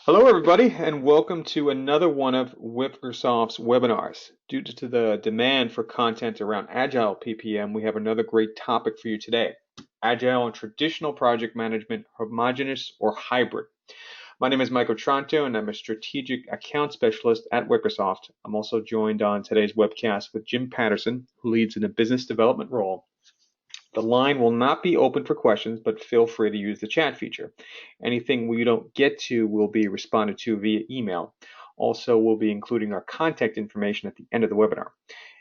Hello, everybody, and welcome to another one of Wickersoft's webinars. Due to the demand for content around Agile PPM, we have another great topic for you today. Agile and traditional project management, homogeneous or hybrid. My name is Michael Tronto, and I'm a strategic account specialist at Wickersoft. I'm also joined on today's webcast with Jim Patterson, who leads in a business development role. The line will not be open for questions, but feel free to use the chat feature. Anything we don't get to will be responded to via email. Also, we'll be including our contact information at the end of the webinar.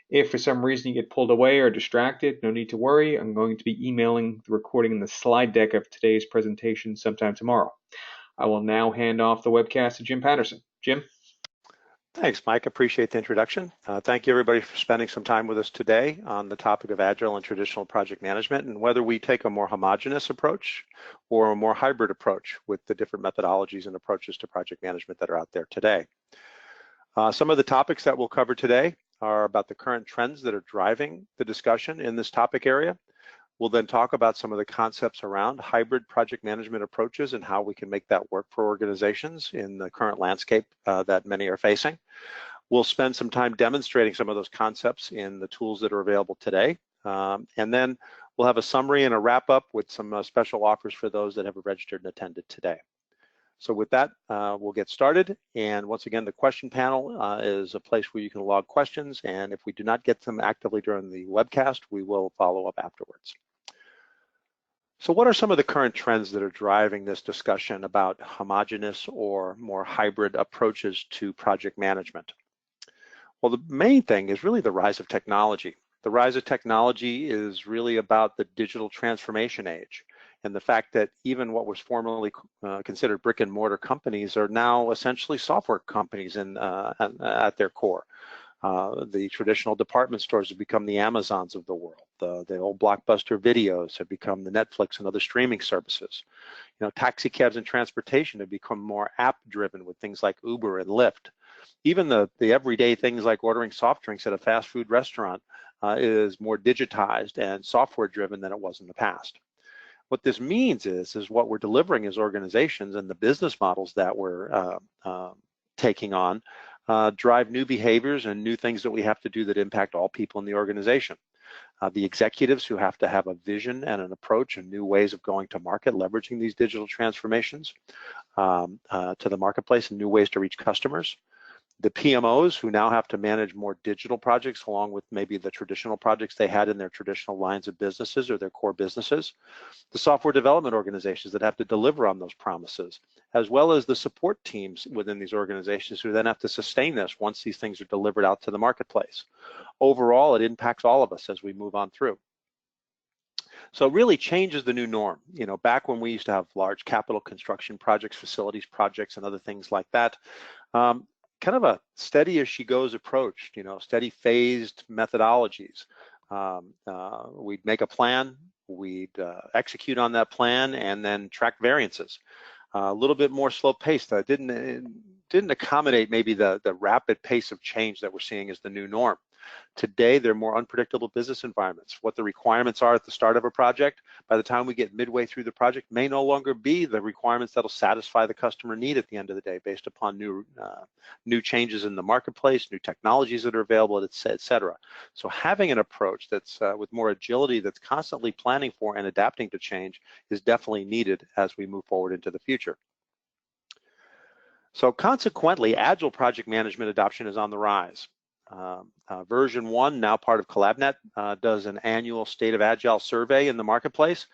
If for some reason you get pulled away or distracted, no need to worry. I'm going to be emailing the recording and the slide deck of today's presentation sometime tomorrow. I will now hand off the webcast to Jim Patterson. Jim? Thanks, Mike. Appreciate the introduction. Thank you, everybody, for spending some time with us today on the topic of Agile and traditional project management and whether we take a more homogeneous approach or a more hybrid approach with the different methodologies and approaches to project management that are out there today. Some of the topics that we'll cover today are about the current trends that are driving the discussion in this topic area. We'll then talk about some of the concepts around hybrid project management approaches and how we can make that work for organizations in the current landscape that many are facing. We'll spend some time demonstrating some of those concepts in the tools that are available today. And then we'll have a summary and a wrap up with some special offers for those that have registered and attended today. So with that, we'll get started. And once again, the question panel is a place where you can log questions. And if we do not get them actively during the webcast, we will follow up afterwards. So what are some of the current trends that are driving this discussion about homogeneous or more hybrid approaches to project management? Well, the main thing is really the rise of technology. The rise of technology is really about the digital transformation age and the fact that even what was formerly considered brick and mortar companies are now essentially software companies at their core. The traditional department stores have become the Amazons of the world. The old Blockbuster videos have become the Netflix and other streaming services. You know, taxi cabs and transportation have become more app-driven with things like Uber and Lyft. Even the everyday things like ordering soft drinks at a fast food restaurant is more digitized and software-driven than it was in the past. What this means is what we're delivering as organizations and the business models that we're taking on drive new behaviors and new things that we have to do that impact all people in the organization. The executives who have to have a vision and an approach and new ways of going to market, leveraging these digital transformations to the marketplace and new ways to reach customers. The PMOs who now have to manage more digital projects along with maybe the traditional projects they had in their traditional lines of businesses or their core businesses. The software development organizations that have to deliver on those promises, as well as the support teams within these organizations who then have to sustain this once these things are delivered out to the marketplace. Overall, it impacts all of us as we move on through. So really change is the new norm. You know, back when we used to have large capital construction projects, facilities projects, and other things like that, kind of a steady as she goes approach, you know, steady phased methodologies. We'd make a plan, we'd execute on that plan, and then track variances. A little bit more slow paced. That didn't accommodate maybe the rapid pace of change that we're seeing as the new norm. Today, they're more unpredictable business environments. What the requirements are at the start of a project, by the time we get midway through the project, may no longer be the requirements that'll satisfy the customer need at the end of the day based upon new changes in the marketplace, new technologies that are available, et cetera. So having an approach that's with more agility, that's constantly planning for and adapting to change is definitely needed as we move forward into the future. So consequently, Agile project management adoption is on the rise. Version 1, now part of CollabNet, does an annual State of Agile survey in the marketplace.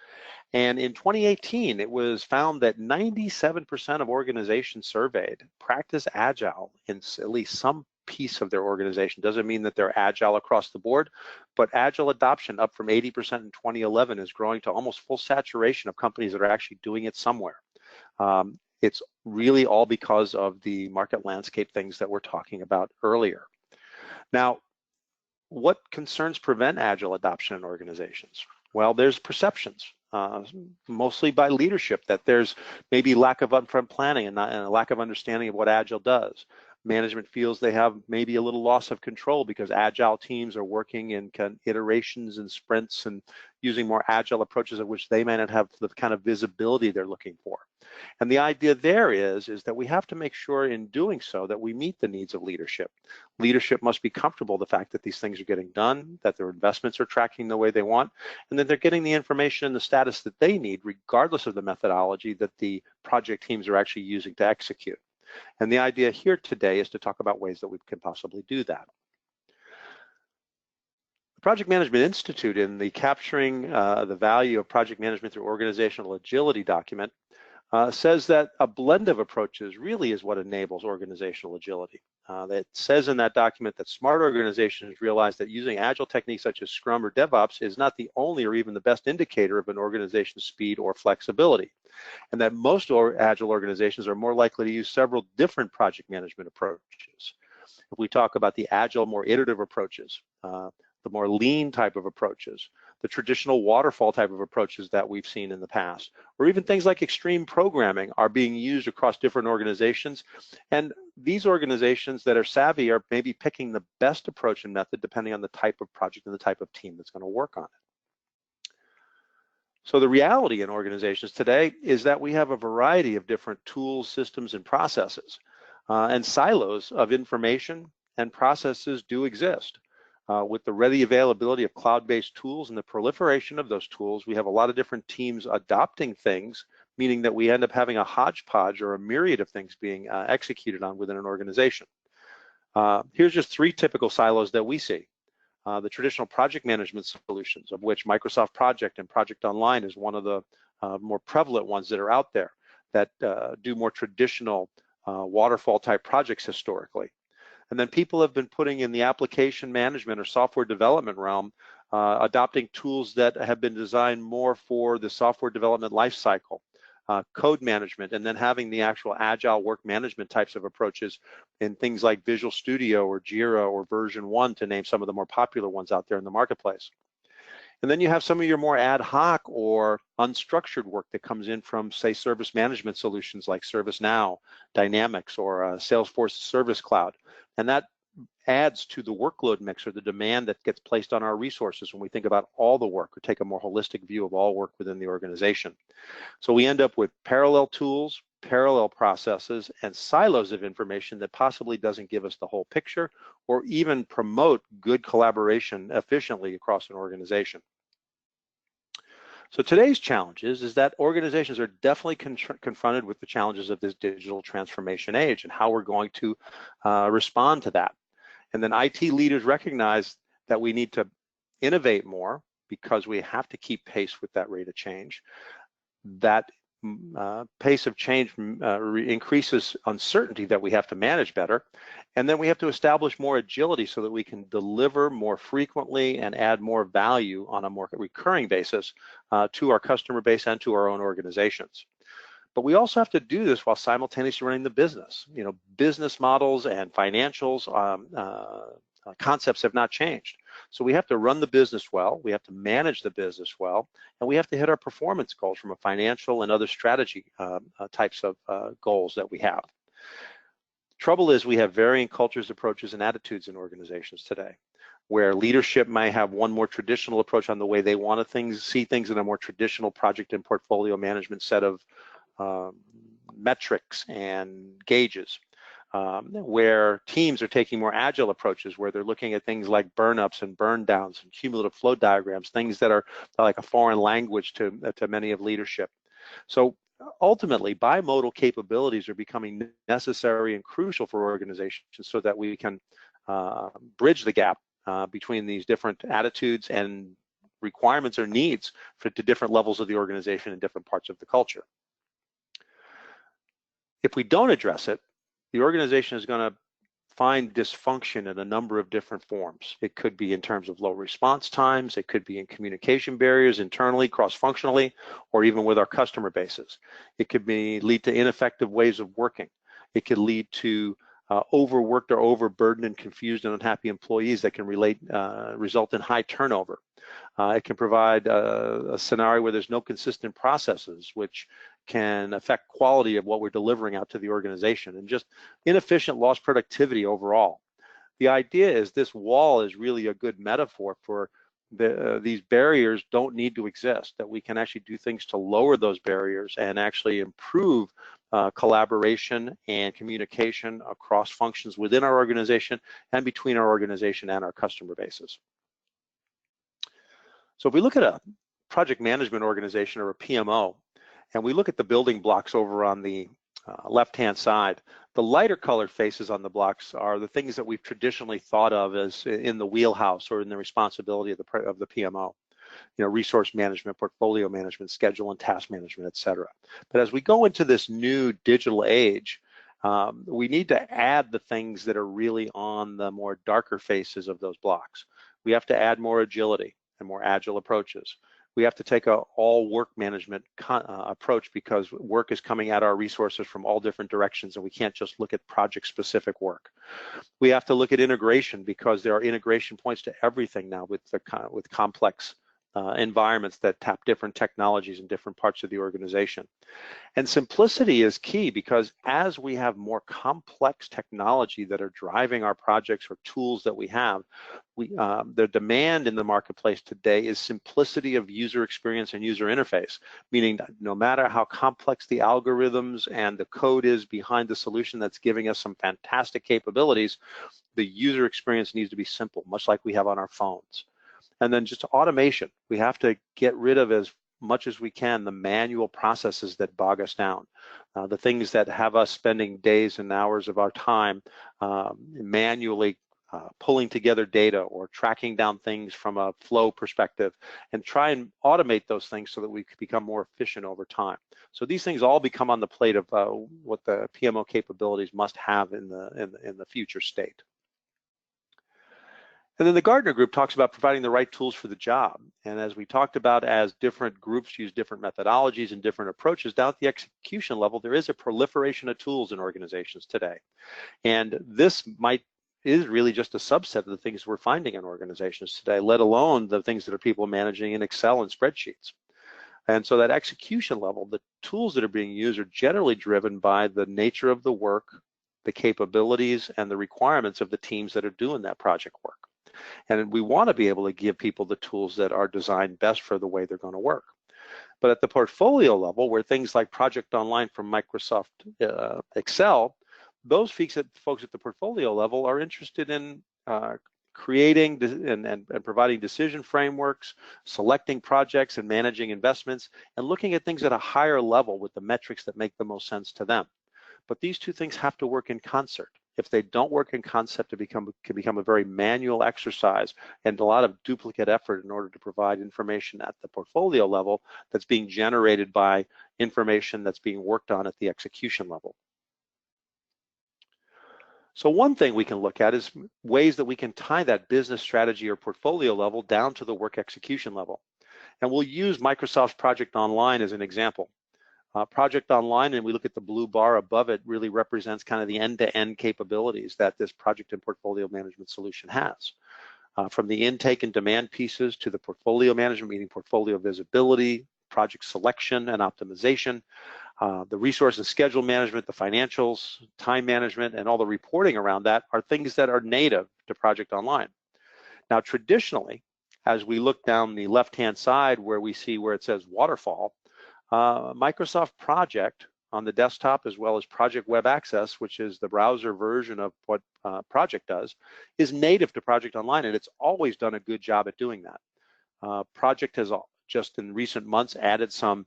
And in 2018, it was found that 97% of organizations surveyed practice Agile in at least some piece of their organization. Doesn't mean that they're Agile across the board, but Agile adoption up from 80% in 2011 is growing to almost full saturation of companies that are actually doing it somewhere. It's really all because of the market landscape things that we're talking about earlier. Now, what concerns prevent Agile adoption in organizations? Well, there's perceptions, mostly by leadership, that there's maybe lack of upfront planning and a lack of understanding of what Agile does. management feels they have maybe a little loss of control because agile teams are working in kind of iterations and sprints and using more agile approaches of which they may not have the kind of visibility they're looking for. And the idea there is that we have to make sure in doing so that we meet the needs of leadership. Leadership must be comfortable with the fact that these things are getting done, that their investments are tracking the way they want, and that they're getting the information and the status that they need, regardless of the methodology that the project teams are actually using to execute. And the idea here today is to talk about ways that we can possibly do that. The Project Management Institute, in the Capturing the Value of Project Management Through Organizational Agility document, says that a blend of approaches really is what enables organizational agility. It says in that document that smart organizations realize that using agile techniques such as Scrum or DevOps is not the only or even the best indicator of an organization's speed or flexibility, and that most agile organizations are more likely to use several different project management approaches. If we talk about the agile, more iterative approaches, the more lean type of approaches, the traditional waterfall type of approaches that we've seen in the past, or even things like extreme programming are being used across different organizations. And these organizations that are savvy are maybe picking the best approach and method depending on the type of project and the type of team that's going to work on it. So the reality in organizations today is that we have a variety of different tools, systems, and processes, and silos of information and processes do exist. With the ready availability of cloud-based tools and the proliferation of those tools, we have a lot of different teams adopting things, meaning that we end up having a hodgepodge or a myriad of things being executed on within an organization. Here's just 3 typical silos that we see. The traditional project management solutions, of which Microsoft Project and Project Online is one of the more prevalent ones that are out there that do more traditional waterfall type projects historically. And then people have been putting in the application management or software development realm, adopting tools that have been designed more for the software development lifecycle, code management, and then having the actual agile work management types of approaches in things like Visual Studio or JIRA or version 1, to name some of the more popular ones out there in the marketplace. And then you have some of your more ad hoc or unstructured work that comes in from, say, service management solutions like ServiceNow, Dynamics, or Salesforce Service Cloud. And that adds to the workload mix or the demand that gets placed on our resources when we think about all the work or take a more holistic view of all work within the organization. So we end up with parallel tools, parallel processes, and silos of information that possibly doesn't give us the whole picture or even promote good collaboration efficiently across an organization. So today's challenge is that organizations are definitely confronted with the challenges of this digital transformation age and how we're going to respond to that. And then IT leaders recognize that we need to innovate more because we have to keep pace with that rate of change. That pace of change increases uncertainty that we have to manage better. And then we have to establish more agility so that we can deliver more frequently and add more value on a more recurring basis to our customer base and to our own organizations. But we also have to do this while simultaneously running the business. You know, business models and financials concepts have not changed. So we have to run the business well, we have to manage the business well, and we have to hit our performance goals from a financial and other strategy types of goals that we have. Trouble is we have varying cultures, approaches, and attitudes in organizations today, where leadership may have one more traditional approach on the way they want to see things in a more traditional project and portfolio management set of metrics and gauges. Where teams are taking more agile approaches, where they're looking at things like burn-ups and burn-downs and cumulative flow diagrams, things that are like a foreign language to many of leadership. So ultimately, bimodal capabilities are becoming necessary and crucial for organizations so that we can bridge the gap between these different attitudes and requirements or needs to different levels of the organization and different parts of the culture. If we don't address it, the organization is going to find dysfunction in a number of different forms. It could be in terms of low response times, it could be in communication barriers internally, cross-functionally, or even with our customer bases. It could lead to ineffective ways of working. It could lead to overworked or overburdened and confused and unhappy employees that can result in high turnover. It can provide a scenario where there's no consistent processes, which can affect quality of what we're delivering out to the organization, and just inefficient, lost productivity overall. The idea is this wall is really a good metaphor for these barriers don't need to exist, that we can actually do things to lower those barriers and actually improve collaboration and communication across functions within our organization and between our organization and our customer bases. So if we look at a project management organization or a PMO, and we look at the building blocks over on the left-hand side, the lighter colored faces on the blocks are the things that we've traditionally thought of as in the wheelhouse or in the responsibility of the PMO. You know, resource management, portfolio management, schedule and task management, et cetera. But as we go into this new digital age, we need to add the things that are really on the more darker faces of those blocks. We have to add more agility and more agile approaches. We have to take a all work management approach, because work is coming at our resources from all different directions, and we can't just look at project specific work. We have to look at integration, because there are integration points to everything now with complex environments that tap different technologies in different parts of the organization. And simplicity is key, because as we have more complex technology that are driving our projects or tools that we have, the demand in the marketplace today is simplicity of user experience and user interface, meaning that no matter how complex the algorithms and the code is behind the solution that's giving us some fantastic capabilities, the user experience needs to be simple, much like we have on our phones. And then just automation. We have to get rid of as much as we can the manual processes that bog us down, the things that have us spending days and hours of our time manually pulling together data or tracking down things from a flow perspective, and try and automate those things so that we can become more efficient over time. So these things all become on the plate of what the PMO capabilities must have in the future state. And then the Gartner group talks about providing the right tools for the job. And as we talked about, as different groups use different methodologies and different approaches, down at the execution level, there is a proliferation of tools in organizations today. And this is really just a subset of the things we're finding in organizations today, let alone the things that are people managing in Excel and spreadsheets. And so that execution level, the tools that are being used are generally driven by the nature of the work, the capabilities, and the requirements of the teams that are doing that project work. And we want to be able to give people the tools that are designed best for the way they're going to work. But at the portfolio level, where things like Project Online from Microsoft Excel, those folks at the portfolio level are interested in creating and providing decision frameworks, selecting projects and managing investments, and looking at things at a higher level with the metrics that make the most sense to them. But these two things have to work in concert. If they don't work in concert, it can become a very manual exercise and a lot of duplicate effort in order to provide information at the portfolio level that's being generated by information that's being worked on at the execution level. So one thing we can look at is ways that we can tie that business strategy or portfolio level down to the work execution level. And we'll use Microsoft's Project Online as an example. Project Online, and we look at the blue bar above it, really represents kind of the end-to-end capabilities that this project and portfolio management solution has. From the intake and demand pieces to the portfolio management, meaning portfolio visibility, project selection and optimization, the resource and schedule management, the financials, time management, and all the reporting around that are things that are native to Project Online. Now, traditionally, as we look down the left-hand side where we see where it says waterfall, Microsoft Project on the desktop, as well as Project Web Access, which is the browser version of what Project does, is native to Project Online, and it's always done a good job at doing that. Project has just in recent months added some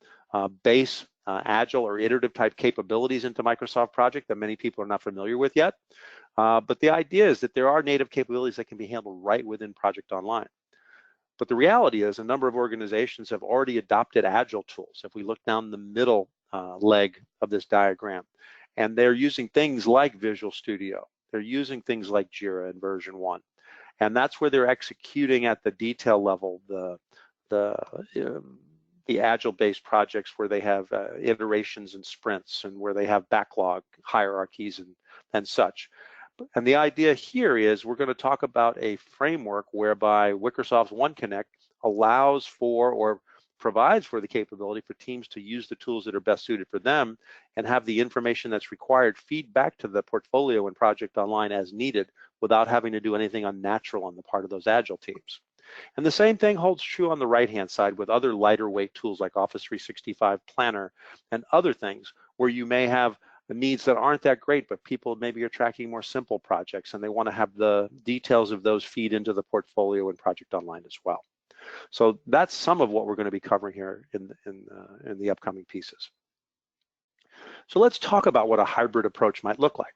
base agile or iterative type capabilities into Microsoft Project that many people are not familiar with yet. But the idea is that there are native capabilities that can be handled right within Project Online. But the reality is a number of organizations have already adopted agile tools. If we look down the middle leg of this diagram, and they're using things like Visual Studio, they're using things like JIRA in version 1. And that's where they're executing at the detail level, the agile-based projects where they have iterations and sprints, and where they have backlog hierarchies and such. And the idea here is we're going to talk about a framework whereby Wickersoft's One Connect allows for or provides for the capability for teams to use the tools that are best suited for them and have the information that's required feed back to the portfolio and project online as needed without having to do anything unnatural on the part of those Agile teams. And the same thing holds true on the right-hand side with other lighter weight tools like Office 365 Planner and other things where you may have needs that aren't that great, but people maybe are tracking more simple projects and they want to have the details of those feed into the portfolio and project online as well. So that's some of what we're going to be covering here in the upcoming pieces. So let's talk about what a hybrid approach might look like.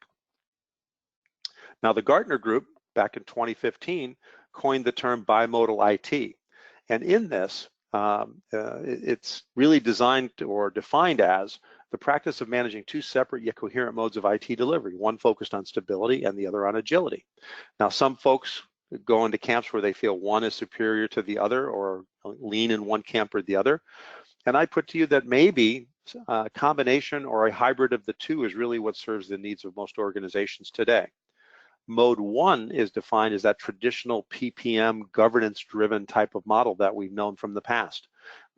Now, the Gartner group back in 2015 coined the term bimodal IT. And in this, it's really designed or defined as the practice of managing two separate yet coherent modes of IT delivery, one focused on stability and the other on agility. Now, some folks go into camps where they feel one is superior to the other or lean in one camp or the other. And I put to you that maybe a combination or a hybrid of the two is really what serves the needs of most organizations today. Mode one is defined as that traditional PPM governance-driven type of model that we've known from the past.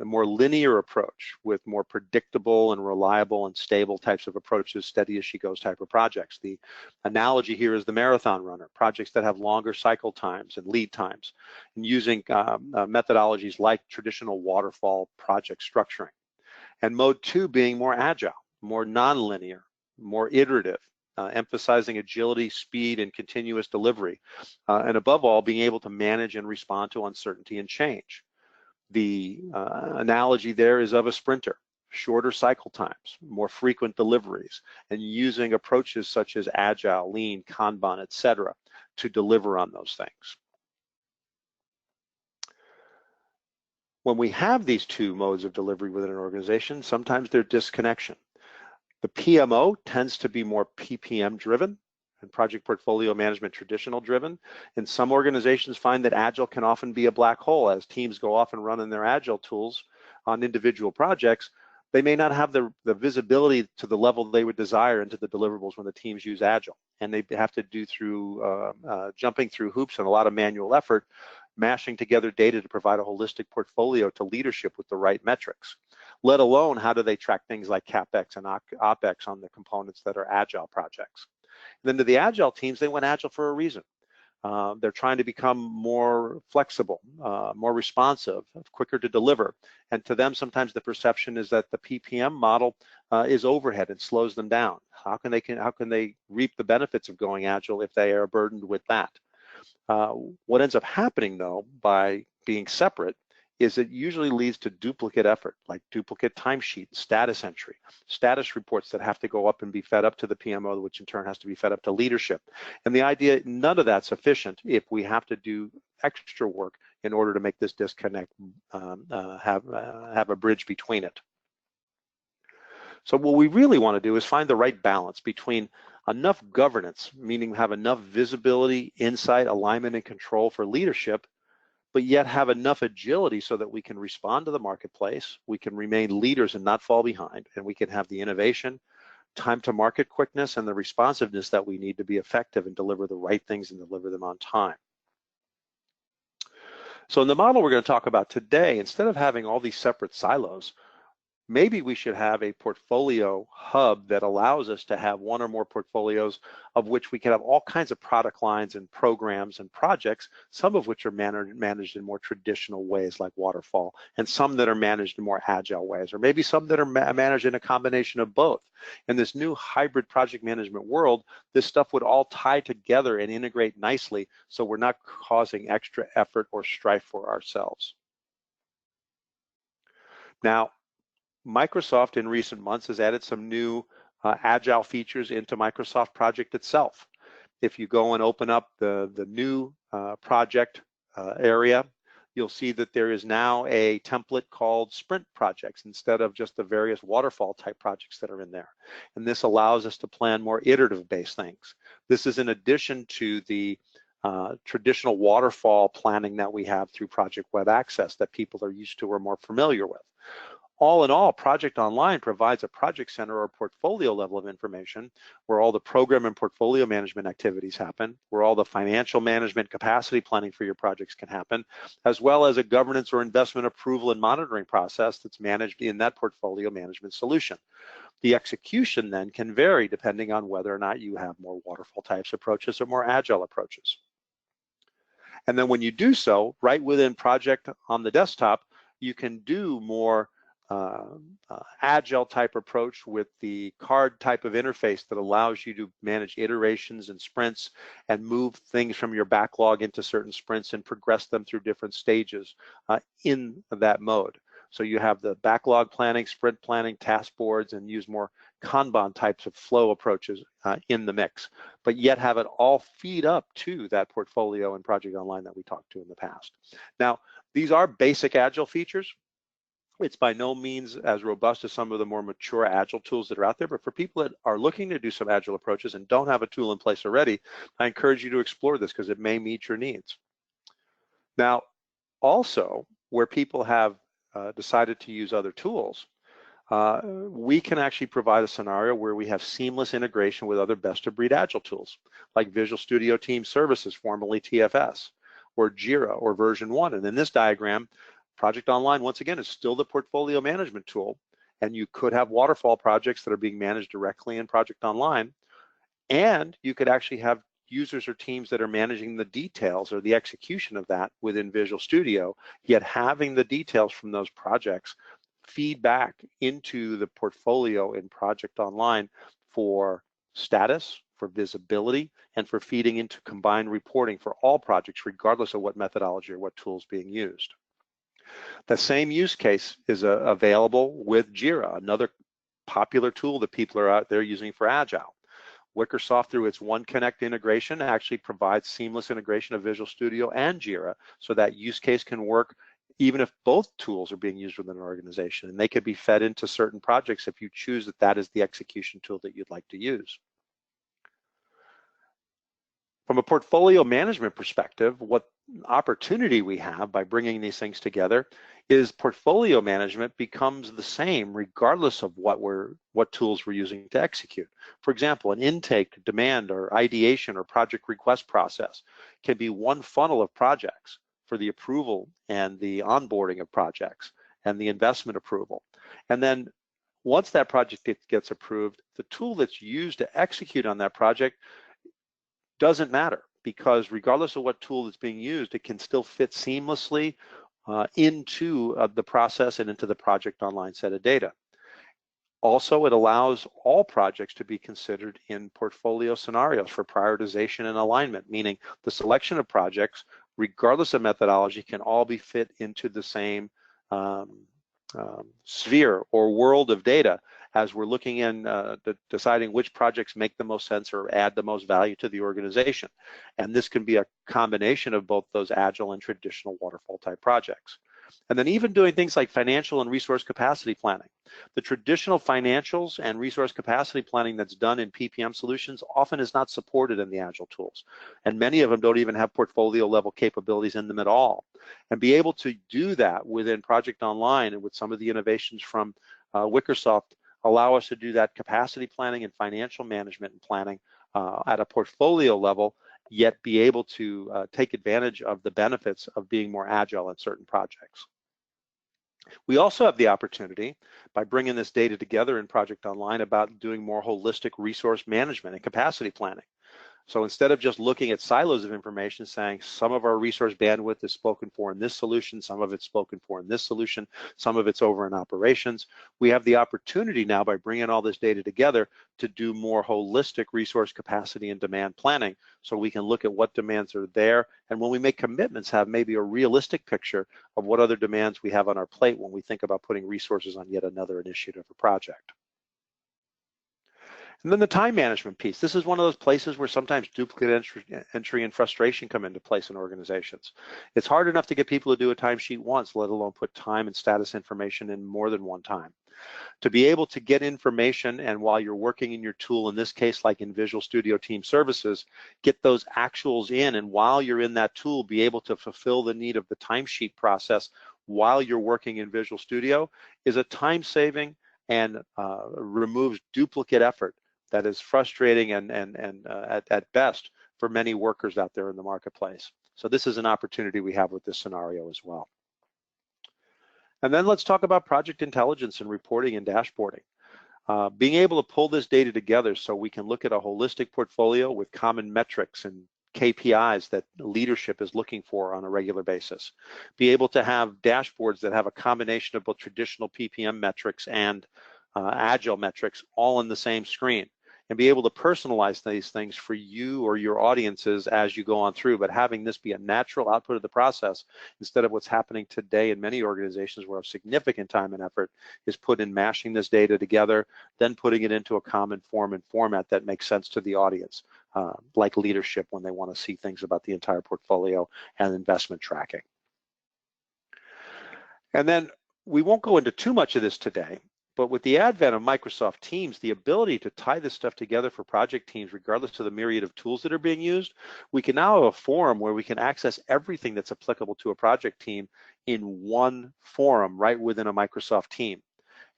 The more linear approach with more predictable and reliable and stable types of approaches, steady as she goes type of projects. The analogy here is the marathon runner, projects that have longer cycle times and lead times, and using methodologies like traditional waterfall project structuring. And mode two being more agile, more non-linear, more iterative, emphasizing agility, speed, and continuous delivery, and above all, being able to manage and respond to uncertainty and change. The analogy there is of a sprinter, shorter cycle times, more frequent deliveries, and using approaches such as Agile, Lean, Kanban, etc., to deliver on those things. When we have these two modes of delivery within an organization, sometimes they're disconnection. The PMO tends to be more PPM driven and project portfolio management traditional driven. And some organizations find that Agile can often be a black hole as teams go off and run in their Agile tools on individual projects. They may not have the visibility to the level they would desire into the deliverables when the teams use Agile. And they have to do through jumping through hoops and a lot of manual effort, mashing together data to provide a holistic portfolio to leadership with the right metrics, let alone how do they track things like CapEx and OpEx on the components that are Agile projects. And then to the Agile teams, they went Agile for a reason. They're trying to become more flexible, more responsive, quicker to deliver. And to them, sometimes the perception is that the PPM model is overhead and slows them down. How can they reap the benefits of going Agile if they are burdened with that? What ends up happening, though, by being separate is it usually leads to duplicate effort, like duplicate timesheet, status entry, status reports that have to go up and be fed up to the PMO, which in turn has to be fed up to leadership. And the idea, none of that's sufficient if we have to do extra work in order to make this disconnect have a bridge between it. So what we really want to do is find the right balance between enough governance, meaning have enough visibility, insight, alignment, and control for leadership, but yet have enough agility so that we can respond to the marketplace, we can remain leaders and not fall behind, and we can have the innovation, time to market quickness, and the responsiveness that we need to be effective and deliver the right things and deliver them on time. So in the model we're going to talk about today, instead of having all these separate silos, maybe we should have a portfolio hub that allows us to have one or more portfolios of which we can have all kinds of product lines and programs and projects, some of which are managed in more traditional ways like waterfall, and some that are managed in more agile ways, or maybe some that are managed in a combination of both. In this new hybrid project management world, this stuff would all tie together and integrate nicely so we're not causing extra effort or strife for ourselves. Now, Microsoft in recent months has added some new Agile features into Microsoft Project itself. If you go and open up the new project area, you'll see that there is now a template called Sprint Projects instead of just the various waterfall type projects that are in there. And this allows us to plan more iterative based things. This is in addition to the traditional waterfall planning that we have through Project Web Access that people are used to or more familiar with. All in all, Project Online provides a project center or portfolio level of information where all the program and portfolio management activities happen, where all the financial management capacity planning for your projects can happen, as well as a governance or investment approval and monitoring process that's managed in that portfolio management solution. The execution then can vary depending on whether or not you have more waterfall types approaches or more agile approaches. And then when you do so, right within Project on the desktop, you can do more agile type approach with the card type of interface that allows you to manage iterations and sprints and move things from your backlog into certain sprints and progress them through different stages in that mode. So you have the backlog planning, sprint planning, task boards, and use more Kanban types of flow approaches in the mix, but yet have it all feed up to that portfolio and Project Online that we talked to in the past. Now, these are basic Agile features. It's by no means as robust as some of the more mature Agile tools that are out there, but for people that are looking to do some Agile approaches and don't have a tool in place already, I encourage you to explore this because it may meet your needs. Now, also, where people have decided to use other tools, we can actually provide a scenario where we have seamless integration with other best-of-breed Agile tools, like Visual Studio Team Services, formerly TFS, or JIRA, or version 1. And in this diagram, Project Online, once again, is still the portfolio management tool, and you could have waterfall projects that are being managed directly in Project Online, and you could actually have users or teams that are managing the details or the execution of that within Visual Studio, yet having the details from those projects feed back into the portfolio in Project Online for status, for visibility, and for feeding into combined reporting for all projects, regardless of what methodology or what tool is being used. The same use case is available with JIRA, another popular tool that people are out there using for Agile. Wickersoft, through its One Connect integration, actually provides seamless integration of Visual Studio and JIRA, so that use case can work even if both tools are being used within an organization, and they could be fed into certain projects if you choose that that is the execution tool that you'd like to use. From a portfolio management perspective, what opportunity we have by bringing these things together is portfolio management becomes the same regardless of what tools we're using to execute. For example, an intake, demand, or ideation or project request process can be one funnel of projects for the approval and the onboarding of projects and the investment approval. And then once that project gets approved, the tool that's used to execute on that project doesn't matter, because regardless of what tool is being used, it can still fit seamlessly into the process and into the Project Online set of data. Also, it allows all projects to be considered in portfolio scenarios for prioritization and alignment, meaning the selection of projects, regardless of methodology, can all be fit into the same sphere or world of data as we're looking in deciding which projects make the most sense or add the most value to the organization. And this can be a combination of both those Agile and traditional waterfall type projects. And then even doing things like financial and resource capacity planning. The traditional financials and resource capacity planning that's done in PPM solutions often is not supported in the Agile tools. And many of them don't even have portfolio level capabilities in them at all. And be able to do that within Project Online and with some of the innovations from Wickersoft allow us to do that capacity planning and financial management and planning at a portfolio level, yet be able to take advantage of the benefits of being more agile in certain projects. We also have the opportunity, by bringing this data together in Project Online, about doing more holistic resource management and capacity planning. So instead of just looking at silos of information saying some of our resource bandwidth is spoken for in this solution, some of it's spoken for in this solution, some of it's over in operations, we have the opportunity now, by bringing all this data together, to do more holistic resource capacity and demand planning, so we can look at what demands are there, and when we make commitments, have maybe a realistic picture of what other demands we have on our plate when we think about putting resources on yet another initiative or project. And then the time management piece. This is one of those places where sometimes duplicate entry and frustration come into place in organizations. It's hard enough to get people to do a timesheet once, let alone put time and status information in more than one time. To be able to get information, and while you're working in your tool, in this case, like in Visual Studio Team Services, get those actuals in, and while you're in that tool, be able to fulfill the need of the timesheet process while you're working in Visual Studio is a time-saving and removes duplicate effort that is frustrating and at best for many workers out there in the marketplace. So this is an opportunity we have with this scenario as well. And then let's talk about project intelligence and reporting and dashboarding. Being able to pull this data together so we can look at a holistic portfolio with common metrics and KPIs that leadership is looking for on a regular basis. Be able to have dashboards that have a combination of both traditional PPM metrics and Agile metrics all in the same screen, and be able to personalize these things for you or your audiences as you go on through, but having this be a natural output of the process instead of what's happening today in many organizations where a significant time and effort is put in mashing this data together, then putting it into a common form and format that makes sense to the audience, like leadership when they want to see things about the entire portfolio and investment tracking. And then we won't go into too much of this today, but with the advent of Microsoft Teams, the ability to tie this stuff together for project teams, regardless of the myriad of tools that are being used, we can now have a forum where we can access everything that's applicable to a project team in one forum right within a Microsoft team.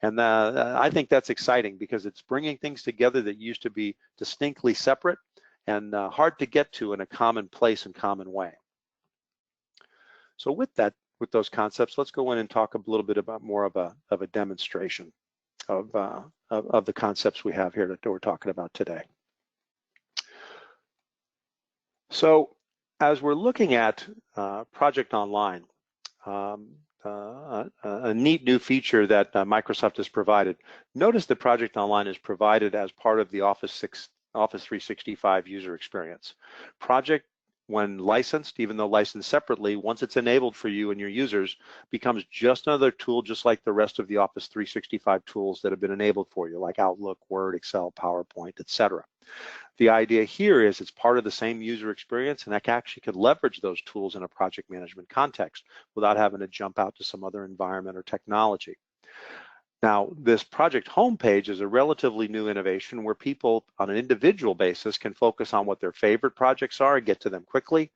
And I think that's exciting because it's bringing things together that used to be distinctly separate and hard to get to in a common place and common way. So with that, with those concepts, let's go in and talk a little bit about more of a demonstration of the concepts we have here that we're talking about today. So as we're looking at Project Online, a neat new feature that Microsoft has provided. Notice that Project Online is provided as part of the Office 365 user experience. Project, when licensed, even though licensed separately, once it's enabled for you and your users, becomes just another tool just like the rest of the Office 365 tools that have been enabled for you, like Outlook, Word, Excel, PowerPoint, etc. The idea here is it's part of the same user experience, and I actually could leverage those tools in a project management context without having to jump out to some other environment or technology. Now, this project homepage is a relatively new innovation where people on an individual basis can focus on what their favorite projects are and get to them quickly,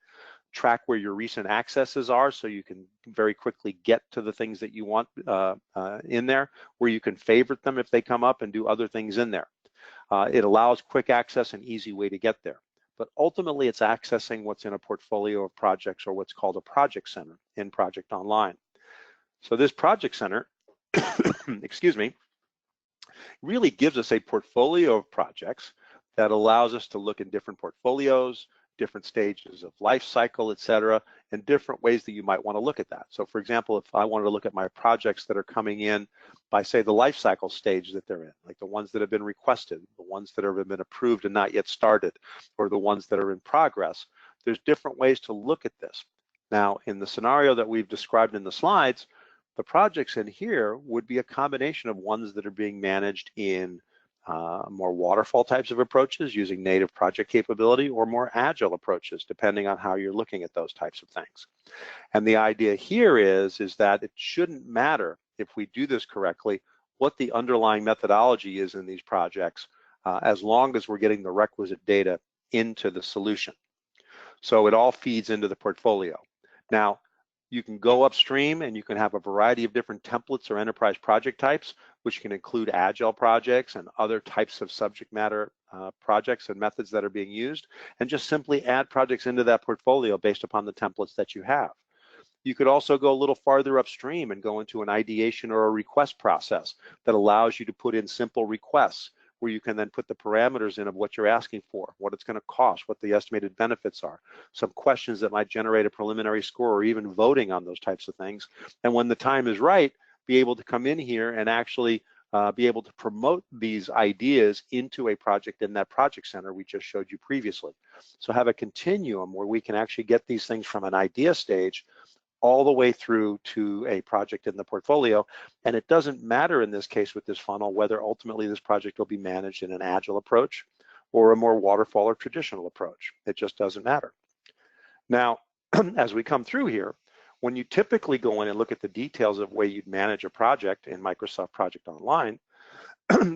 track where your recent accesses are so you can very quickly get to the things that you want in there, where you can favorite them if they come up and do other things in there. It allows quick access and easy way to get there. But ultimately, it's accessing what's in a portfolio of projects or what's called a project center in Project Online. So this project center, excuse me, really gives us a portfolio of projects that allows us to look in different portfolios, different stages of life cycle, et cetera, and different ways that you might want to look at that. So for example, if I wanted to look at my projects that are coming in by, say, the life cycle stage that they're in, like the ones that have been requested, the ones that have been approved and not yet started, or the ones that are in progress, there's different ways to look at this. Now, in the scenario that we've described in the slides, the projects in here would be a combination of ones that are being managed in more waterfall types of approaches using native project capability, or more agile approaches, depending on how you're looking at those types of things. And the idea here is that it shouldn't matter, if we do this correctly, what the underlying methodology is in these projects, as long as we're getting the requisite data into the solution. So it all feeds into the portfolio. Now, you can go upstream and you can have a variety of different templates or enterprise project types, which can include agile projects and other types of subject matter projects and methods that are being used, and just simply add projects into that portfolio based upon the templates that you have. You could also go a little farther upstream and go into an ideation or a request process that allows you to put in simple requests, where you can then put the parameters in of what you're asking for, what it's going to cost, what the estimated benefits are, some questions that might generate a preliminary score, or even voting on those types of things. And when the time is right, be able to come in here and actually be able to promote these ideas into a project in that project center we just showed you previously. So have a continuum where we can actually get these things from an idea stage all the way through to a project in the portfolio. And it doesn't matter in this case with this funnel whether ultimately this project will be managed in an agile approach or a more waterfall or traditional approach. It just doesn't matter. Now, as we come through here, when you typically go in and look at the details of way you'd manage a project in Microsoft Project Online,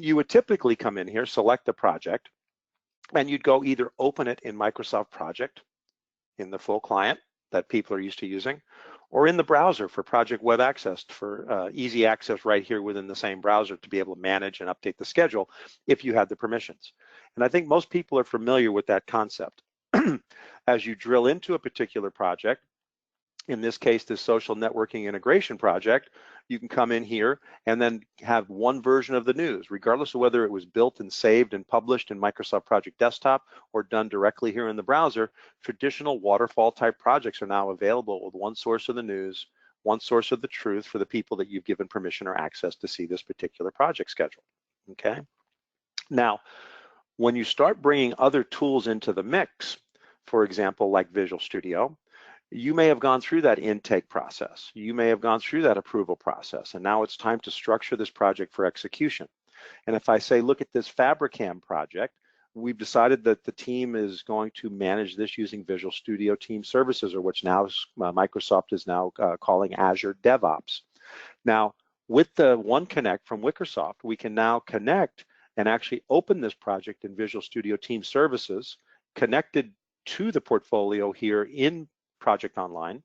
you would typically come in here, select the project, and you'd go either open it in Microsoft Project in the full client that people are used to using, or in the browser for Project Web Access for easy access right here within the same browser to be able to manage and update the schedule if you have the permissions. And I think most people are familiar with that concept. As you drill into a particular project, in this case, this social networking integration project, you can come in here and then have one version of the news, regardless of whether it was built and saved and published in Microsoft Project Desktop or done directly here in the browser. Traditional waterfall type projects are now available with one source of the news, one source of the truth for the people that you've given permission or access to see this particular project schedule, okay? Now, when you start bringing other tools into the mix, for example, like Visual Studio, you may have gone through that intake process. You may have gone through that approval process, and now it's time to structure this project for execution. And if I say, look at this Fabricam project, we've decided that the team is going to manage this using Visual Studio Team Services, or which now Microsoft is now calling Azure DevOps. Now, with the One Connect from Wickersoft, we can now connect and actually open this project in Visual Studio Team Services, connected to the portfolio here in Project Online.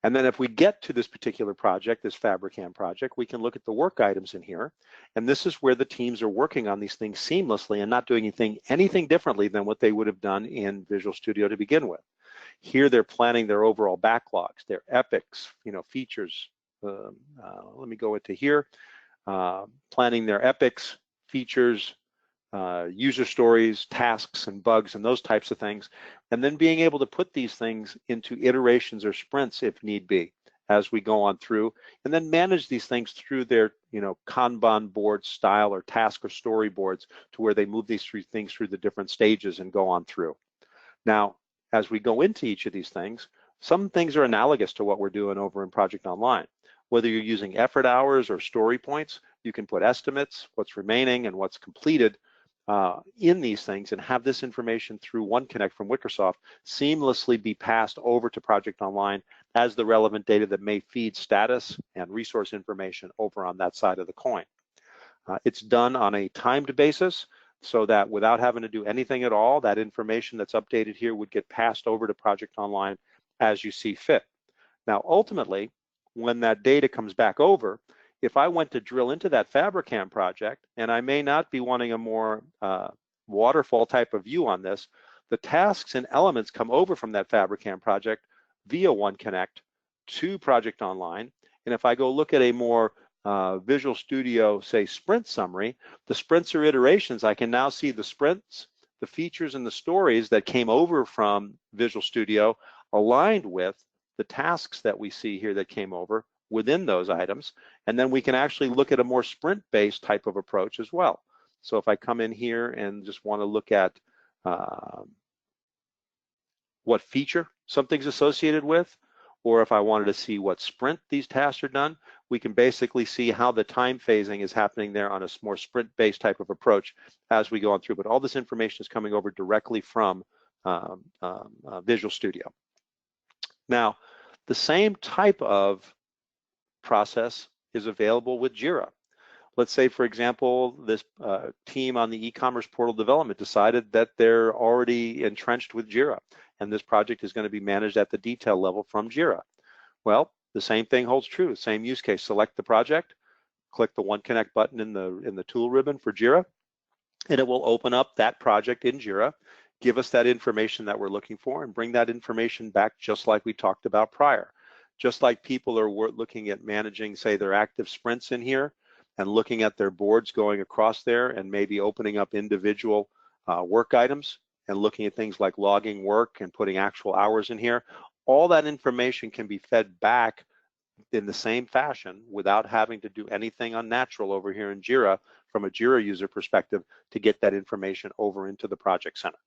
And then if we get to this particular project, this Fabricam project, we can look at the work items in here. And this is where the teams are working on these things seamlessly and not doing anything differently than what they would have done in Visual Studio to begin with. Here they're planning their overall backlogs, their epics, features. Let me go into here. Planning their epics, features, user stories, tasks, and bugs, and those types of things, and then being able to put these things into iterations or sprints if need be as we go on through, and then manage these things through their Kanban board style or task or storyboards to where they move these things through the different stages and go on through. Now, as we go into each of these things, some things are analogous to what we're doing over in Project Online. Whether you're using effort hours or story points, you can put estimates, what's remaining and what's completed in these things, and have this information through One Connect from Wickersoft seamlessly be passed over to Project Online as the relevant data that may feed status and resource information over on that side of the coin. It's done on a timed basis so that without having to do anything at all, that information that's updated here would get passed over to Project Online as you see fit. Now, ultimately, when that data comes back over, if I went to drill into that Fabricam project, and I may not be wanting a more waterfall type of view on this, the tasks and elements come over from that Fabricam project via One Connect to Project Online. And if I go look at a more Visual Studio, say, sprint summary, the sprints or iterations, I can now see the sprints, the features, and the stories that came over from Visual Studio aligned with the tasks that we see here that came over within those items, and then we can actually look at a more sprint-based type of approach as well. So if I come in here and just want to look at what feature something's associated with, or if I wanted to see what sprint these tasks are done, we can basically see how the time phasing is happening there on a more sprint-based type of approach as we go on through. But all this information is coming over directly from Visual Studio. Now, the same type of process is available with JIRA. Let's say, for example, this team on the e-commerce portal development decided that they're already entrenched with JIRA, and this project is going to be managed at the detail level from JIRA. Well, the same thing holds true. Same use case. Select the project, click the One Connect button in the tool ribbon for JIRA, and it will open up that project in JIRA, give us that information that we're looking for, and bring that information back just like we talked about prior. Just like people are looking at managing, say, their active sprints in here and looking at their boards going across there and maybe opening up individual work items and looking at things like logging work and putting actual hours in here, all that information can be fed back in the same fashion without having to do anything unnatural over here in JIRA from a JIRA user perspective to get that information over into the project center.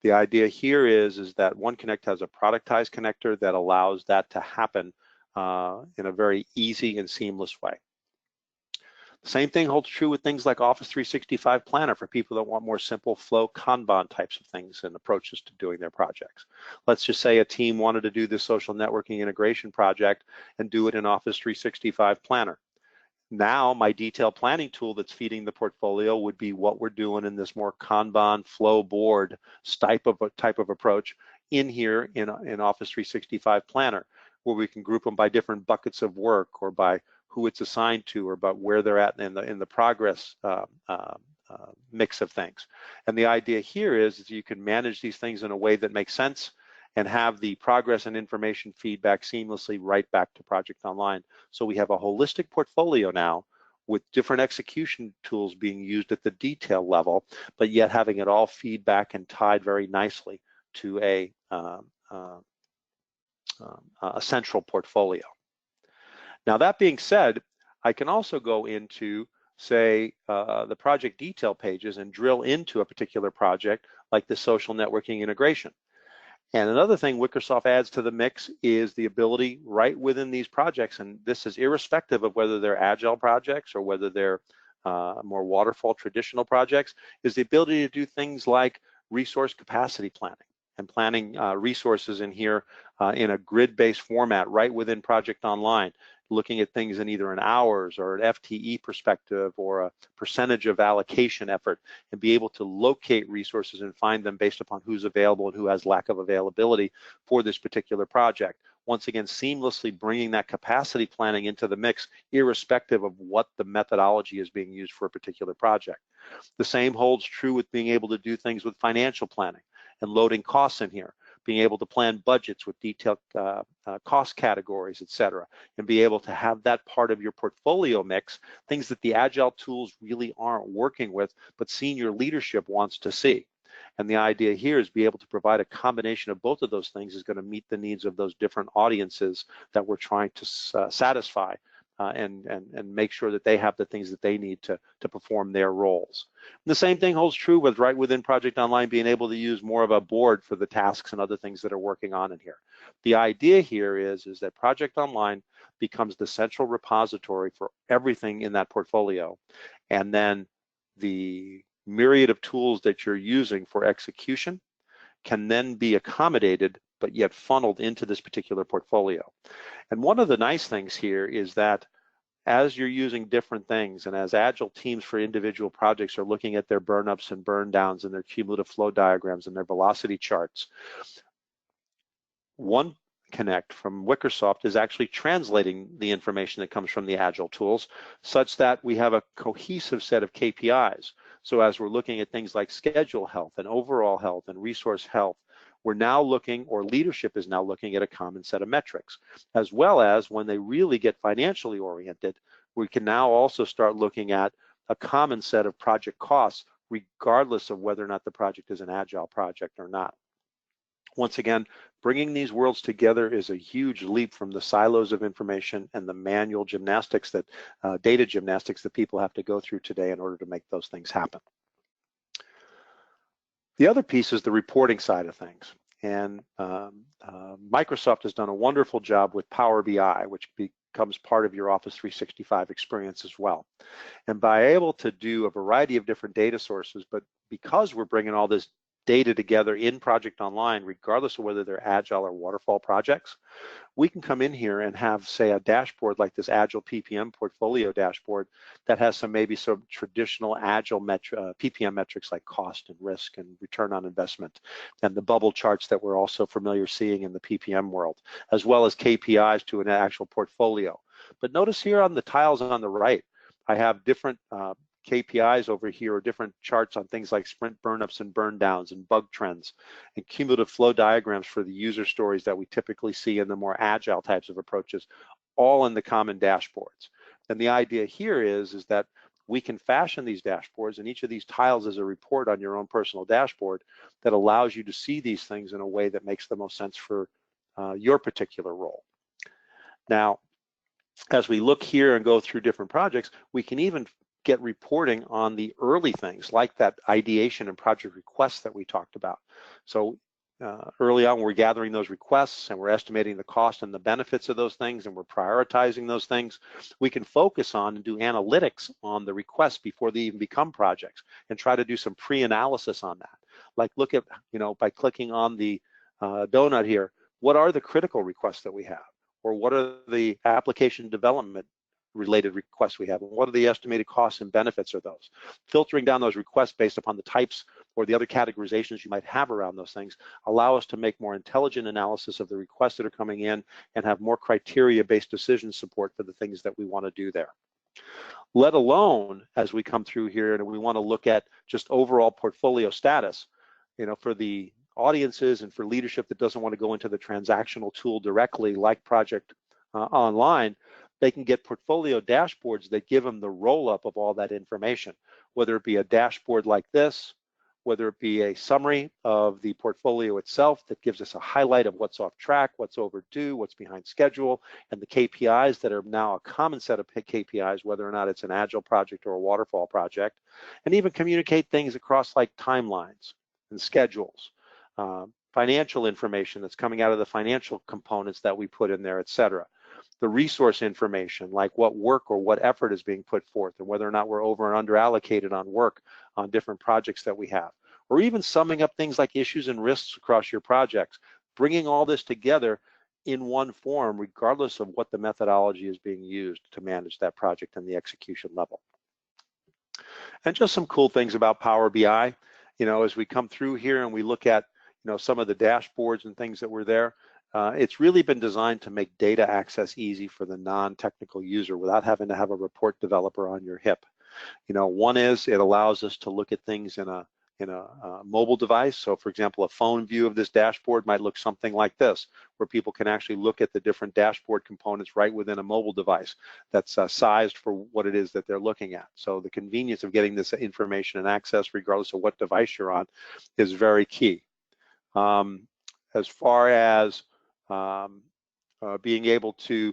The idea here is that One Connect has a productized connector that allows that to happen in a very easy and seamless way. The same thing holds true with things like Office 365 Planner for people that want more simple flow Kanban types of things and approaches to doing their projects. Let's just say a team wanted to do this social networking integration project and do it in Office 365 Planner. Now, my detailed planning tool that's feeding the portfolio would be what we're doing in this more Kanban flow board type of approach in here in Office 365 Planner. where we can group them by different buckets of work or by who it's assigned to or about where they're at in the progress mix of things. And the idea here is you can manage these things in a way that makes sense and have the progress and information feedback seamlessly right back to Project Online. So we have a holistic portfolio now with different execution tools being used at the detail level, but yet having it all feedback and tied very nicely to a central portfolio. Now, that being said, I can also go into, say, the project detail pages and drill into a particular project like the social networking integration. And another thing Wickersoft adds to the mix is the ability right within these projects, and this is irrespective of whether they're Agile projects or whether they're more waterfall traditional projects, is the ability to do things like resource capacity planning and planning resources in here in a grid-based format right within Project Online, looking at things in either an hours or an FTE perspective or a percentage of allocation effort, and be able to locate resources and find them based upon who's available and who has lack of availability for this particular project. Once again, seamlessly bringing that capacity planning into the mix, irrespective of what the methodology is being used for a particular project. The same holds true with being able to do things with financial planning and loading costs in here, being able to plan budgets with detailed cost categories, et cetera, and be able to have that part of your portfolio mix, things that the Agile tools really aren't working with, but senior leadership wants to see. And the idea here is be able to provide a combination of both of those things is going to meet the needs of those different audiences that we're trying to satisfy and make sure that they have the things that they need to perform their roles. And the same thing holds true with right within Project Online being able to use more of a board for the tasks and other things that are working on in here. The idea here is that Project Online becomes the central repository for everything in that portfolio, and then the myriad of tools that you're using for execution can then be accommodated but yet funneled into this particular portfolio. And one of the nice things here is that as you're using different things and as Agile teams for individual projects are looking at their burn ups and burn downs and their cumulative flow diagrams and their velocity charts, One Connect from Wickersoft is actually translating the information that comes from the Agile tools such that we have a cohesive set of KPIs. So as we're looking at things like schedule health and overall health and resource health, we're now looking, or leadership is now looking at a common set of metrics, as well as when they really get financially oriented, we can now also start looking at a common set of project costs, regardless of whether or not the project is an Agile project or not. Once again, bringing these worlds together is a huge leap from the silos of information and the manual gymnastics that, data gymnastics that people have to go through today in order to make those things happen. The other piece is the reporting side of things. And Microsoft has done a wonderful job with Power BI, which becomes part of your Office 365 experience as well. And by able to do a variety of different data sources, but because we're bringing all this data together in Project Online, regardless of whether they're Agile or waterfall projects, we can come in here and have, say, a dashboard like this Agile PPM portfolio dashboard that has maybe some traditional Agile PPM metrics like cost and risk and return on investment, and the bubble charts that we're also familiar seeing in the PPM world, as well as KPIs to an actual portfolio. But notice here on the tiles on the right, I have different KPIs over here, or different charts on things like sprint burnups and burn downs and bug trends and cumulative flow diagrams for the user stories that we typically see in the more Agile types of approaches, all in the common dashboards. And the idea here is that we can fashion these dashboards, and each of these tiles is a report on your own personal dashboard that allows you to see these things in a way that makes the most sense for your particular role. Now, as we look here and go through different projects, we can even get reporting on the early things like that ideation and project requests that we talked about. So early on, we're gathering those requests and we're estimating the cost and the benefits of those things, and we're prioritizing those things. We can focus on and do analytics on the requests before they even become projects and try to do some pre-analysis on that. Like look at, by clicking on the donut here, what are the critical requests that we have? Or what are the application development related requests we have, and what are the estimated costs and benefits of those? Filtering down those requests based upon the types or the other categorizations you might have around those things allow us to make more intelligent analysis of the requests that are coming in and have more criteria-based decision support for the things that we want to do there. Let alone, as we come through here and we want to look at just overall portfolio status, for the audiences and for leadership that doesn't want to go into the transactional tool directly like Project Online, they can get portfolio dashboards that give them the roll-up of all that information, whether it be a dashboard like this, whether it be a summary of the portfolio itself that gives us a highlight of what's off track, what's overdue, what's behind schedule, and the KPIs that are now a common set of KPIs, whether or not it's an Agile project or a waterfall project, and even communicate things across like timelines and schedules, financial information that's coming out of the financial components that we put in there, et cetera. The resource information, like what work or what effort is being put forth and whether or not we're over and under allocated on work on different projects that we have, or even summing up things like issues and risks across your projects, bringing all this together in one form, regardless of what the methodology is being used to manage that project and the execution level. And just some cool things about Power BI, as we come through here and we look at, some of the dashboards and things that were there, it's really been designed to make data access easy for the non-technical user without having to have a report developer on your hip. One is it allows us to look at things in a mobile device. So for example, a phone view of this dashboard might look something like this, where people can actually look at the different dashboard components right within a mobile device that's sized for what it is that they're looking at. So the convenience of getting this information and access regardless of what device you're on is very key. As far as being able to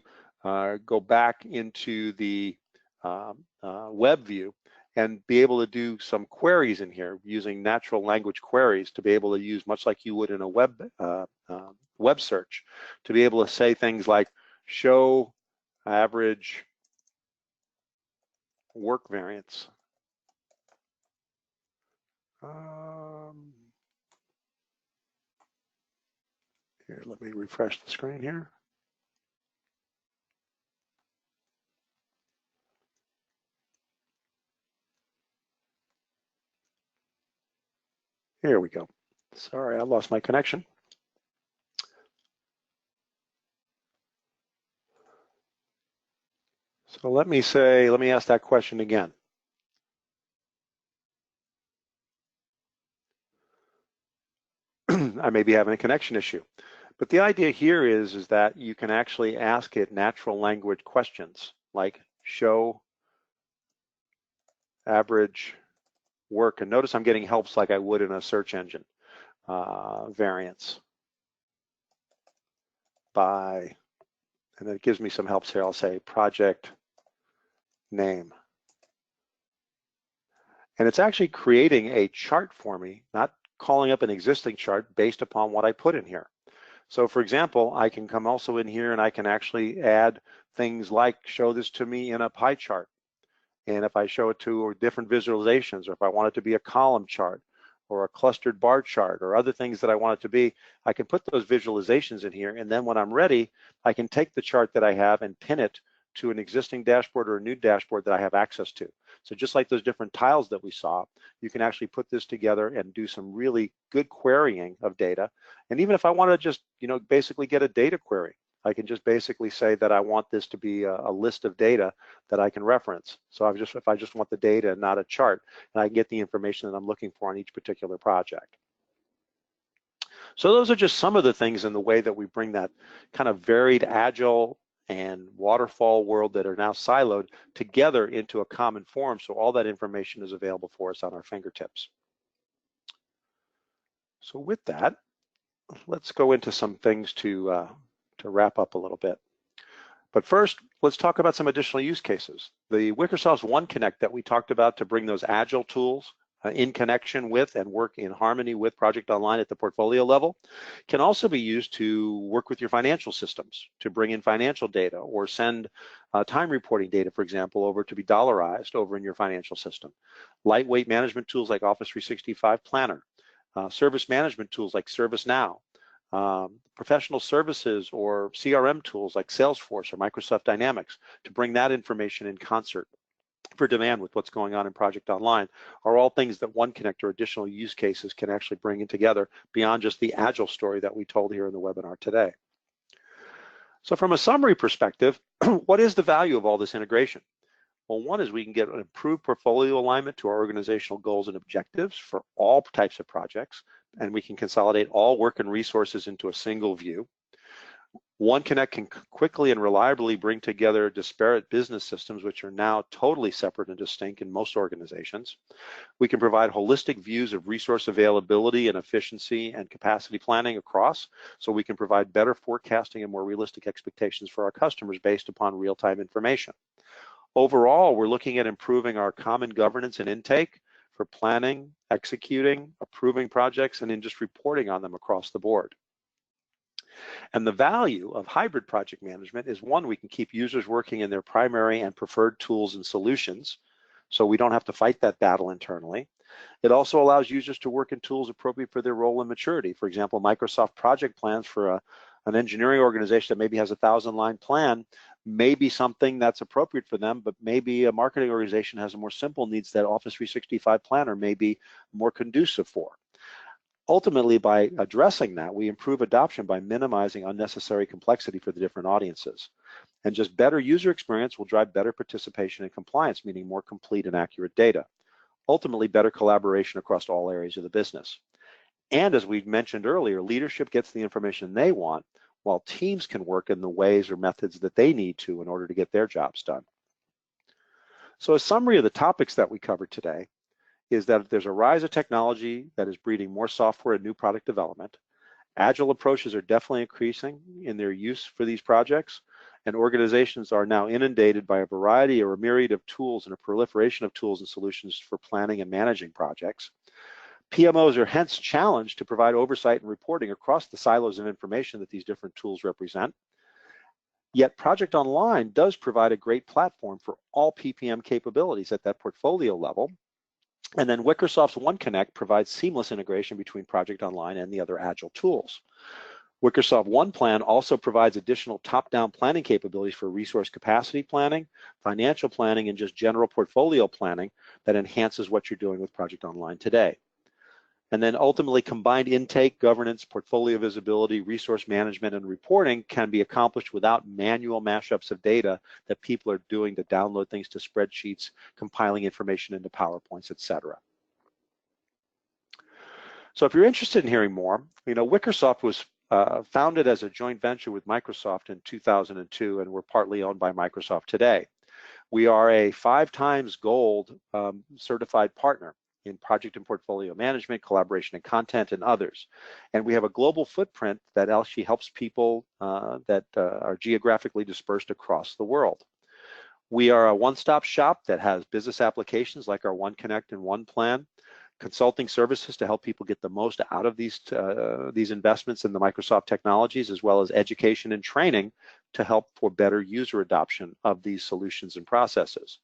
go back into the web view and be able to do some queries in here using natural language queries to be able to use much like you would in a web search, to be able to say things like show average work variance. Here, let me refresh the screen here. Here we go. Sorry, I lost my connection. So let me ask that question again. I may be having a connection issue. But the idea here is that you can actually ask it natural language questions like show average work. And notice I'm getting helps like I would in a search engine. Variance by, and then it gives me some helps here. I'll say project name. And it's actually creating a chart for me, not calling up an existing chart based upon what I put in here. So for example, I can come also in here and I can actually add things like show this to me in a pie chart. And if I show it to different visualizations, or if I want it to be a column chart or a clustered bar chart or other things that I want it to be, I can put those visualizations in here. And then when I'm ready, I can take the chart that I have and pin it to an existing dashboard or a new dashboard that I have access to. So just like those different tiles that we saw, you can actually put this together and do some really good querying of data. And even if I want to just, basically get a data query, I can just basically say that I want this to be a list of data that I can reference. So if I just want the data and not a chart, and I get the information that I'm looking for on each particular project. So those are just some of the things in the way that we bring that kind of varied Agile and waterfall world that are now siloed together into a common form, so all that information is available for us on our fingertips. So with that, let's go into some things to wrap up a little bit. But first, let's talk about some additional use cases. The Wickersoft One Connect that we talked about to bring those Agile tools in connection with and work in harmony with Project Online at the portfolio level can also be used to work with your financial systems to bring in financial data or send time reporting data, for example, over to be dollarized over in your financial system. Lightweight management tools like Office 365 Planner, service management tools like ServiceNow, professional services or CRM tools like Salesforce or Microsoft Dynamics to bring that information in concert. for demand with what's going on in Project Online are all things that One Connect or additional use cases can actually bring in together beyond just the Agile story that we told here in the webinar today. So from a summary perspective, what is the value of all this integration? Well, one is we can get an improved portfolio alignment to our organizational goals and objectives for all types of projects, and we can consolidate all work and resources into a single view. One Connect can quickly and reliably bring together disparate business systems, which are now totally separate and distinct in most organizations. We can provide holistic views of resource availability and efficiency and capacity planning across, so we can provide better forecasting and more realistic expectations for our customers based upon real-time information. Overall, we're looking at improving our common governance and intake for planning, executing, approving projects, and in just reporting on them across the board. And the value of hybrid project management is, one, we can keep users working in their primary and preferred tools and solutions, so we don't have to fight that battle internally. It also allows users to work in tools appropriate for their role and maturity. For example, Microsoft project plans for an engineering organization that maybe has a 1,000-line plan may be something that's appropriate for them, but maybe a marketing organization has a more simple needs that Office 365 planner may be more conducive for. Ultimately, by addressing that, we improve adoption by minimizing unnecessary complexity for the different audiences. And just better user experience will drive better participation and compliance, meaning more complete and accurate data. Ultimately, better collaboration across all areas of the business. And as we mentioned earlier, leadership gets the information they want, while teams can work in the ways or methods that they need to in order to get their jobs done. So a summary of the topics that we covered today is that there's a rise of technology that is breeding more software and new product development. Agile approaches are definitely increasing in their use for these projects, and organizations are now inundated by a variety or a myriad of tools and a proliferation of tools and solutions for planning and managing projects. PMOs are hence challenged to provide oversight and reporting across the silos of information that these different tools represent. Yet Project Online does provide a great platform for all PPM capabilities at that portfolio level. And then Wickersoft's One Connect provides seamless integration between Project Online and the other Agile tools. Wickersoft One Plan also provides additional top-down planning capabilities for resource capacity planning, financial planning, and just general portfolio planning that enhances what you're doing with Project Online today. And then ultimately, combined intake, governance, portfolio visibility, resource management, and reporting can be accomplished without manual mashups of data that people are doing to download things to spreadsheets, compiling information into PowerPoints, etc. So if you're interested in hearing more, Wickersoft was founded as a joint venture with Microsoft in 2002, and we're partly owned by Microsoft today. We are a 5 times gold certified partner in project and portfolio management, collaboration and content, and others. And we have a global footprint that actually helps people that are geographically dispersed across the world. We are a one-stop shop that has business applications like our One Connect and One Plan, consulting services to help people get the most out of these investments in the Microsoft technologies, as well as education and training to help for better user adoption of these solutions and processes.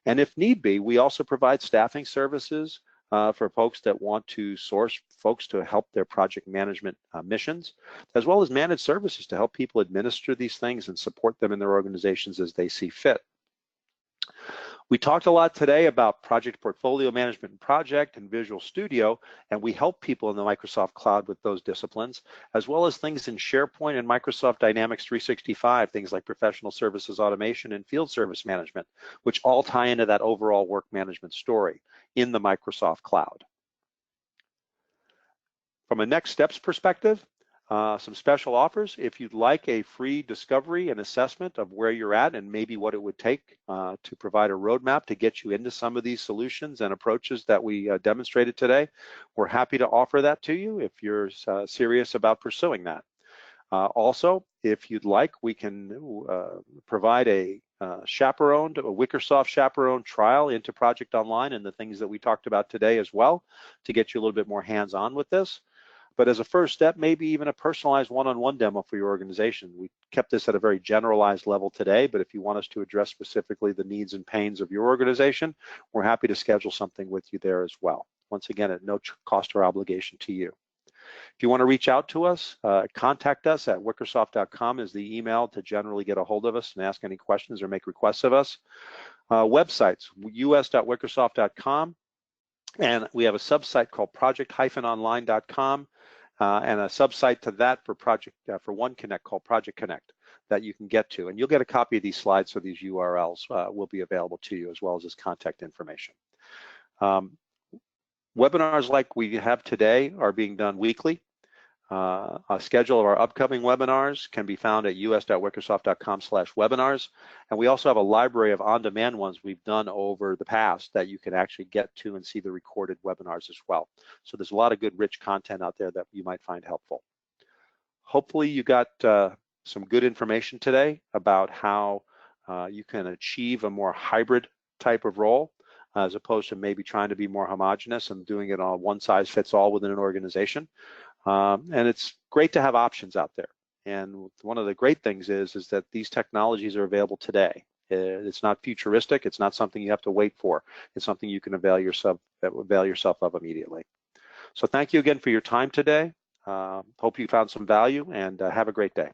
And if need be, we also provide staffing services for folks that want to source folks to help their project management missions, as well as managed services to help people administer these things and support them in their organizations as they see fit. We talked a lot today about project portfolio management and project and Visual Studio, and we help people in the Microsoft Cloud with those disciplines, as well as things in SharePoint and Microsoft Dynamics 365, things like professional services automation and field service management, which all tie into that overall work management story in the Microsoft Cloud. From a next steps perspective, some special offers. If you'd like a free discovery and assessment of where you're at and maybe what it would take to provide a roadmap to get you into some of these solutions and approaches that we demonstrated today, we're happy to offer that to you if you're serious about pursuing that. Also, if you'd like, we can provide a Wickersoft chaperoned trial into Project Online and the things that we talked about today as well to get you a little bit more hands-on with this. But as a first step, maybe even a personalized one-on-one demo for your organization. We kept this at a very generalized level today, but if you want us to address specifically the needs and pains of your organization, we're happy to schedule something with you there as well. Once again, at no cost or obligation to you. If you want to reach out to us, contact us at wickersoft.com is the email to generally get a hold of us and ask any questions or make requests of us. Websites, us.wickersoft.com, and we have a subsite called project-online.com, and a subsite to that for One Connect called Project Connect that you can get to. And you'll get a copy of these slides, so these URLs will be available to you, as well as this contact information. Webinars like we have today are being done weekly. A schedule of our upcoming webinars can be found at us.wickersoft.com/webinars. And we also have a library of on-demand ones we've done over the past that you can actually get to and see the recorded webinars as well. So there's a lot of good, rich content out there that you might find helpful. Hopefully you got some good information today about how you can achieve a more hybrid type of role, as opposed to maybe trying to be more homogeneous and doing it on one size fits all within an organization. And it's great to have options out there. And one of the great things is that these technologies are available today. It's not futuristic. It's not something you have to wait for. It's something you can avail yourself of immediately. So thank you again for your time today. Hope you found some value, and have a great day.